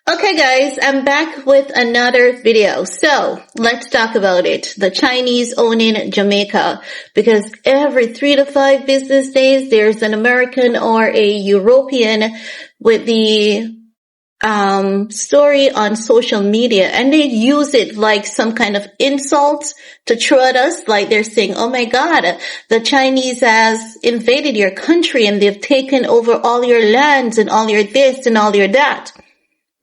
Okay guys, I'm back with another video. So let's talk about it. The Chinese owning Jamaica, because every 3 to 5 business days there's an American or a European with the story on social media, and they use it like some kind of insult to throw at us. Like they're saying, oh my God, the Chinese has invaded your country and they've taken over all your lands and all your this and all your that.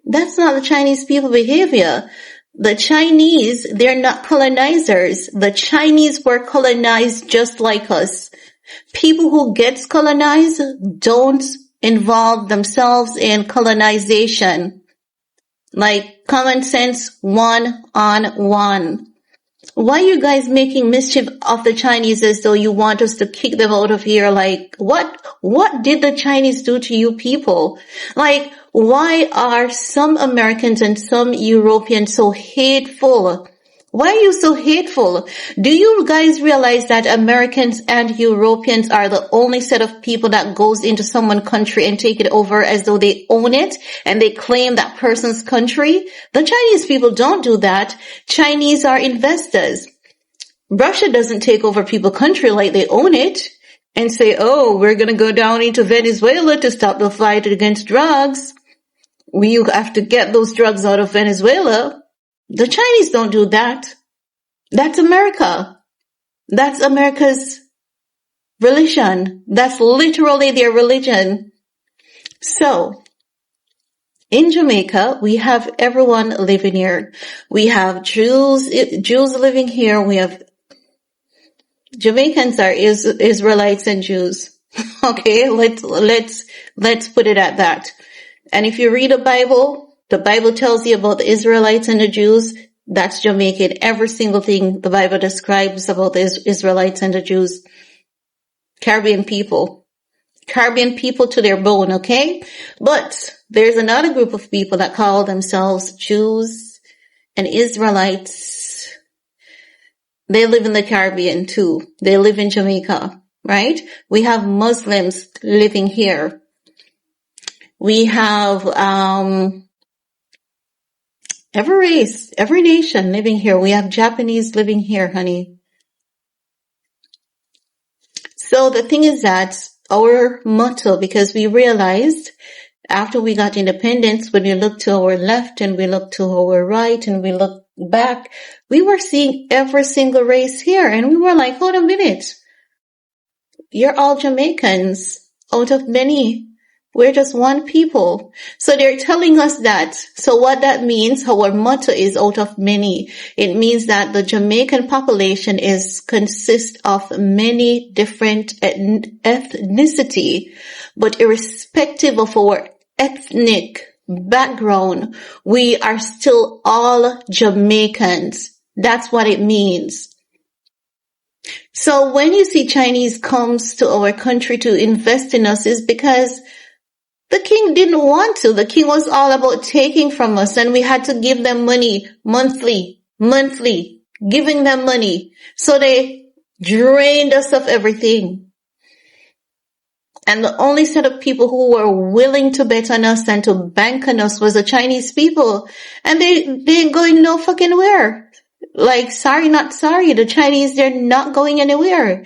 That's not the Chinese people behavior. The Chinese, they're not colonizers. The Chinese were colonized just like us. People who gets colonized don't involve themselves in colonization. Like common sense, one on one. Why are you guys making mischief of the Chinese as though you want us to kick them out of here? Like, what did the Chinese do to you people? Like, why are some Americans and some Europeans so hateful? Why are you so hateful? Do you guys realize that Americans and Europeans are the only set of people that goes into someone's country and take it over as though they own it and they claim that person's country? The Chinese people don't do that. Chinese are investors. Russia doesn't take over people's country like they own it and say, oh, we're going to go down into Venezuela to stop the fight against drugs. We have to get those drugs out of Venezuela. The Chinese don't do that. That's America. That's America's religion. That's literally their religion. So, in Jamaica, we have everyone living here. We have Jews living here. We have Jamaicans are Israelites and Jews. Okay, let's put it at that. And if you read the Bible tells you about the Israelites and the Jews. That's Jamaican. Every single thing the Bible describes about the Israelites and the Jews. Caribbean people to their bone, okay? But there's another group of people that call themselves Jews and Israelites. They live in the Caribbean too. They live in Jamaica, right? We have Muslims living here. We have, every race, every nation living here. We have Japanese living here, honey. So the thing is that our motto, because we realized after we got independence, when we looked to our left and we looked to our right and we looked back, we were seeing every single race here. And we were like, hold a minute. You're all Jamaicans out of many. We're just one people. So they're telling us that. So what that means, our motto is out of many. It means that the Jamaican population consists of many different ethnicity. But irrespective of our ethnic background, we are still all Jamaicans. That's what it means. So when you see Chinese comes to our country to invest in us, is because the king didn't want to. The king was all about taking from us, and we had to give them money monthly, giving them money. So they drained us of everything. And the only set of people who were willing to bet on us and to bank on us was the Chinese people. And they ain't going no fucking where. Like, sorry, not sorry. The Chinese, they're not going anywhere.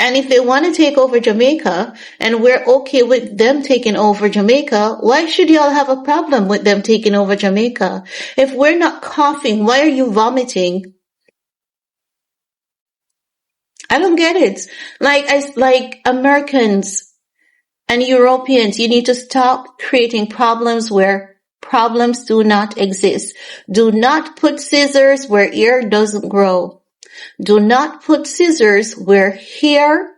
And if they want to take over Jamaica, and we're okay with them taking over Jamaica, why should y'all have a problem with them taking over Jamaica? If we're not coughing, why are you vomiting? I don't get it. Like Americans and Europeans, you need to stop creating problems where problems do not exist. Do not put scissors where ear doesn't grow. Do not put scissors where hair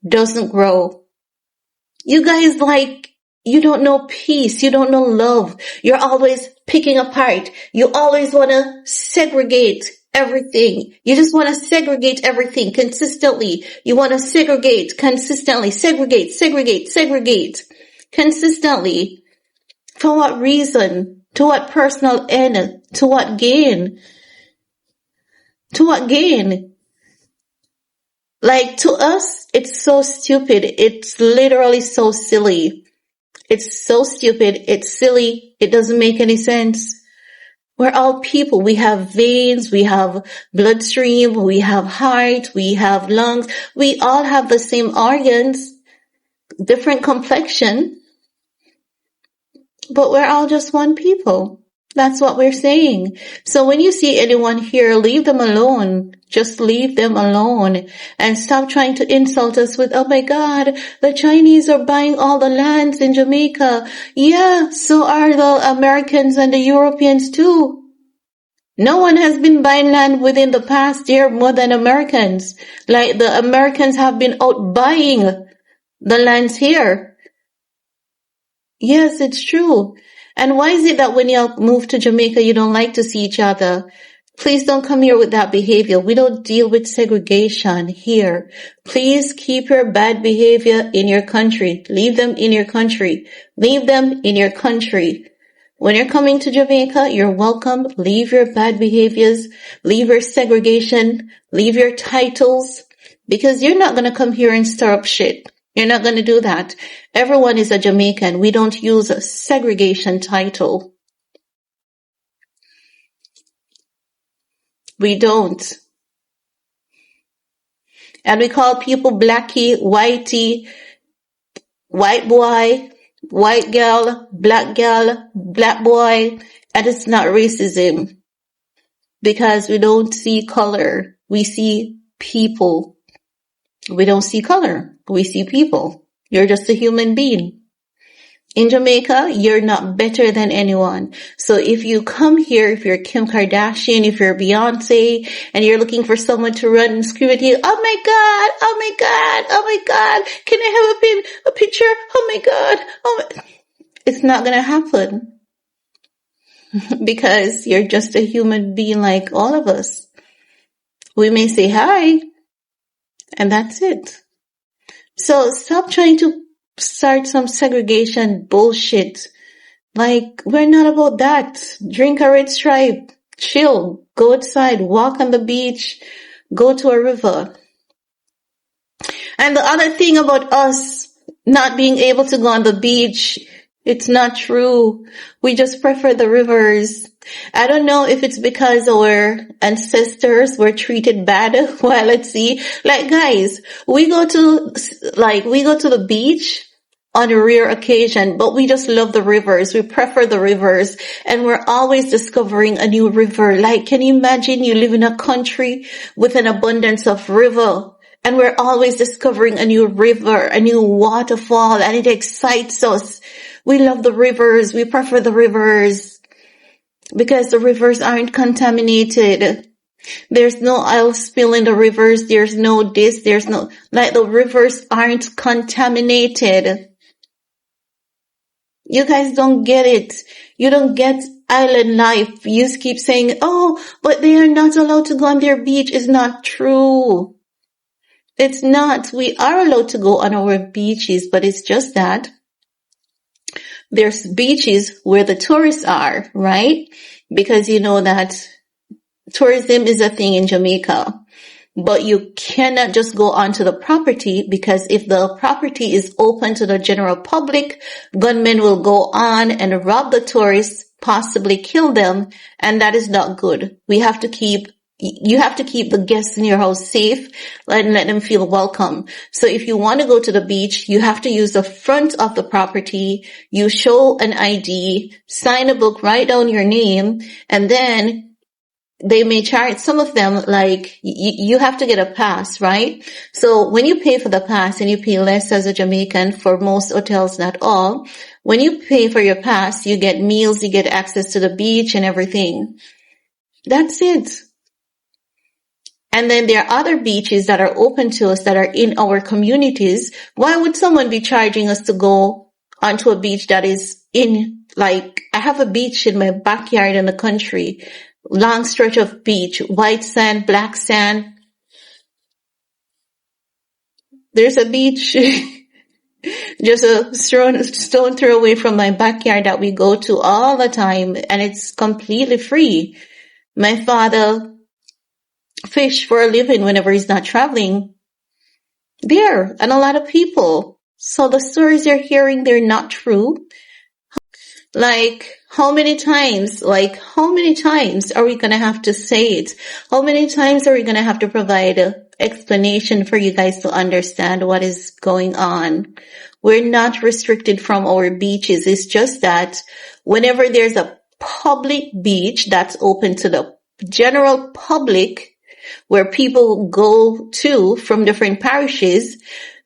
doesn't grow. You guys, you don't know peace. You don't know love. You're always picking apart. You always want to segregate everything. You just want to segregate everything consistently. You want to segregate consistently. Segregate consistently. For what reason? To what personal end? To what gain? To what gain? Like, to us, it's so stupid. It's literally so silly. It's so stupid. It's silly. It doesn't make any sense. We're all people. We have veins, we have bloodstream, we have heart, we have lungs. We all have the same organs, different complexion, but we're all just one people. That's what we're saying. So when you see anyone here, leave them alone. Just leave them alone and stop trying to insult us with, oh my God, the Chinese are buying all the lands in Jamaica. Yeah, so are the Americans and the Europeans too. No one has been buying land within the past year more than Americans. Like the Americans have been out buying the lands here. Yes, it's true. And why is it that when you move to Jamaica, you don't like to see each other? Please don't come here with that behavior. We don't deal with segregation here. Please keep your bad behavior in your country. Leave them in your country. Leave them in your country. When you're coming to Jamaica, you're welcome. Leave your bad behaviors. Leave your segregation. Leave your titles. Because you're not going to come here and stir up shit. You're not going to do that. Everyone is a Jamaican. We don't use a segregation title. We don't. And we call people blackie, whitey, white boy, white girl, black boy. And it's not racism. Because we don't see color. We see people. We don't see color. We see people. You're just a human being. In Jamaica, you're not better than anyone. So if you come here, if you're Kim Kardashian, if you're Beyonce, and you're looking for someone to run and scream at you, oh my God, oh my God, oh my God, can I have a picture? Oh my God, oh my... It's not gonna happen. Because you're just a human being like all of us. We may say hi, and that's it. So stop trying to start some segregation bullshit. Like, we're not about that. Drink a red stripe. Chill. Go outside. Walk on the beach. Go to a river. And the other thing about us not being able to go on the beach, it's not true. We just prefer the rivers. I don't know if it's because our ancestors were treated bad while at sea. Like, guys, we go to the beach on a rare occasion, but we just love the rivers. We prefer the rivers, and we're always discovering a new river. Like, can you imagine you live in a country with an abundance of river, and we're always discovering a new river, a new waterfall, and it excites us. We love the rivers. We prefer the rivers because the rivers aren't contaminated. There's no oil spill in the rivers. There's no this. There's no, like, the rivers aren't contaminated. You guys don't get it. You don't get island life. You just keep saying, oh, but they are not allowed to go on their beach. It's not true. It's not. We are allowed to go on our beaches, but it's just that there's beaches where the tourists are, right? Because you know that tourism is a thing in Jamaica. But you cannot just go onto the property, because if the property is open to the general public, gunmen will go on and rob the tourists, possibly kill them, and that is not good. You have to keep the guests in your house safe and let them feel welcome. So if you want to go to the beach, you have to use the front of the property. You show an ID, sign a book, write down your name, and then they may charge some of them, like, you have to get a pass, right? So when you pay for the pass, and you pay less as a Jamaican for most hotels, not all, when you pay for your pass, you get meals, you get access to the beach and everything. That's it. And then there are other beaches that are open to us that are in our communities. Why would someone be charging us to go onto a beach that is in, like, I have a beach in my backyard in the country. Long stretch of beach, white sand, black sand. There's a beach just a stone throw away from my backyard that we go to all the time, and it's completely free. My father fish for a living whenever he's not traveling there, and a lot of people. So the stories you're hearing, they're not true. Like, how many times are we going to have to say it? How many times are we going to have to provide an explanation for you guys to understand what is going on? We're not restricted from our beaches. It's just that whenever there's a public beach that's open to the general public, where people go to from different parishes,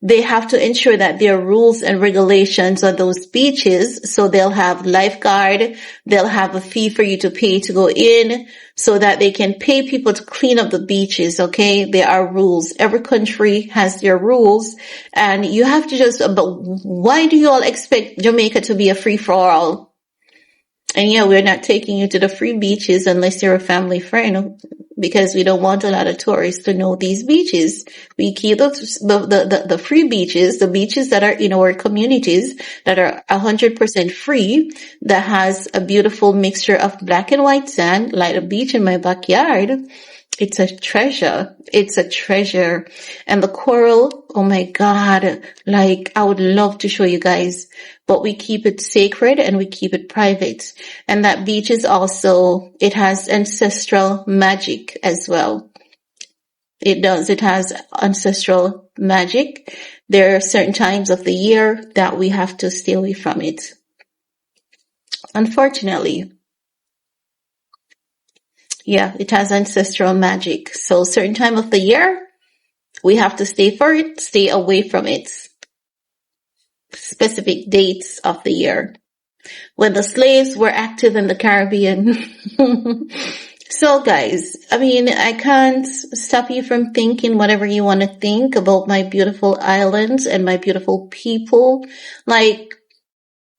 they have to ensure that there are rules and regulations on those beaches. So they'll have lifeguard, they'll have a fee for you to pay to go in so that they can pay people to clean up the beaches. Okay. There are rules. Every country has their rules, and you have to but why do you all expect Jamaica to be a free for all? And yeah, we're not taking you to the free beaches unless you're a family friend, because we don't want a lot of tourists to know these beaches. We keep the free beaches, the beaches that are in our communities that are 100% free, that has a beautiful mixture of black and white sand, like a beach in my backyard. It's a treasure. It's a treasure. And the coral, oh my God, like I would love to show you guys, but we keep it sacred and we keep it private. And that beach is also, it has ancestral magic as well. It does. It has ancestral magic. There are certain times of the year that we have to stay away from it. Unfortunately. Yeah, it has ancestral magic. So certain time of the year, we have to stay away from it. Specific dates of the year. When the slaves were active in the Caribbean. So guys, I mean, I can't stop you from thinking whatever you want to think about my beautiful islands and my beautiful people. Like,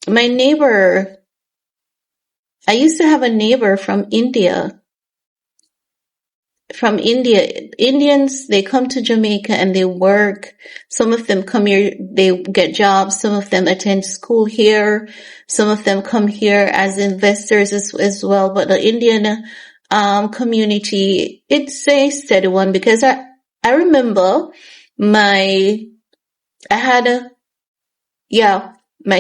my neighbor, I used to have a neighbor from India. Indians, they come to Jamaica and they work. Some of them come here, they get jobs. Some of them attend school here. Some of them come here as investors as well. But the Indian community, it's a steady one, because I remember my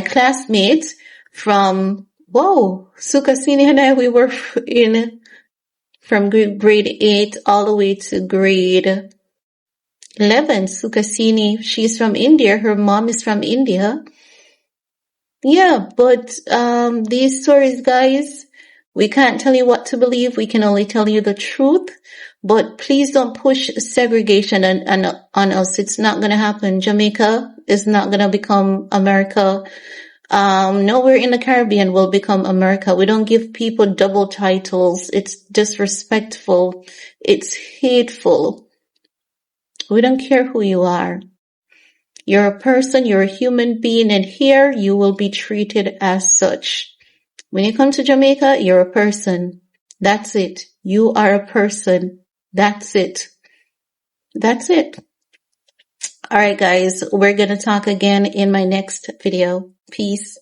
classmate from, Sukasini and I, we were from grade 8 all the way to grade 11. Sukasini, she's from India. Her mom is from India. Yeah, but these stories, guys, we can't tell you what to believe. We can only tell you the truth. But please don't push segregation on us. It's not going to happen. Jamaica is not going to become America. Nowhere in the Caribbean will become America. We don't give people double titles. It's disrespectful. It's hateful. We don't care who you are. You're a person, you're a human being, and here you will be treated as such. When you come to Jamaica, you're a person. That's it. You are a person. That's it. That's it. All right, guys, we're going to talk again in my next video. Peace.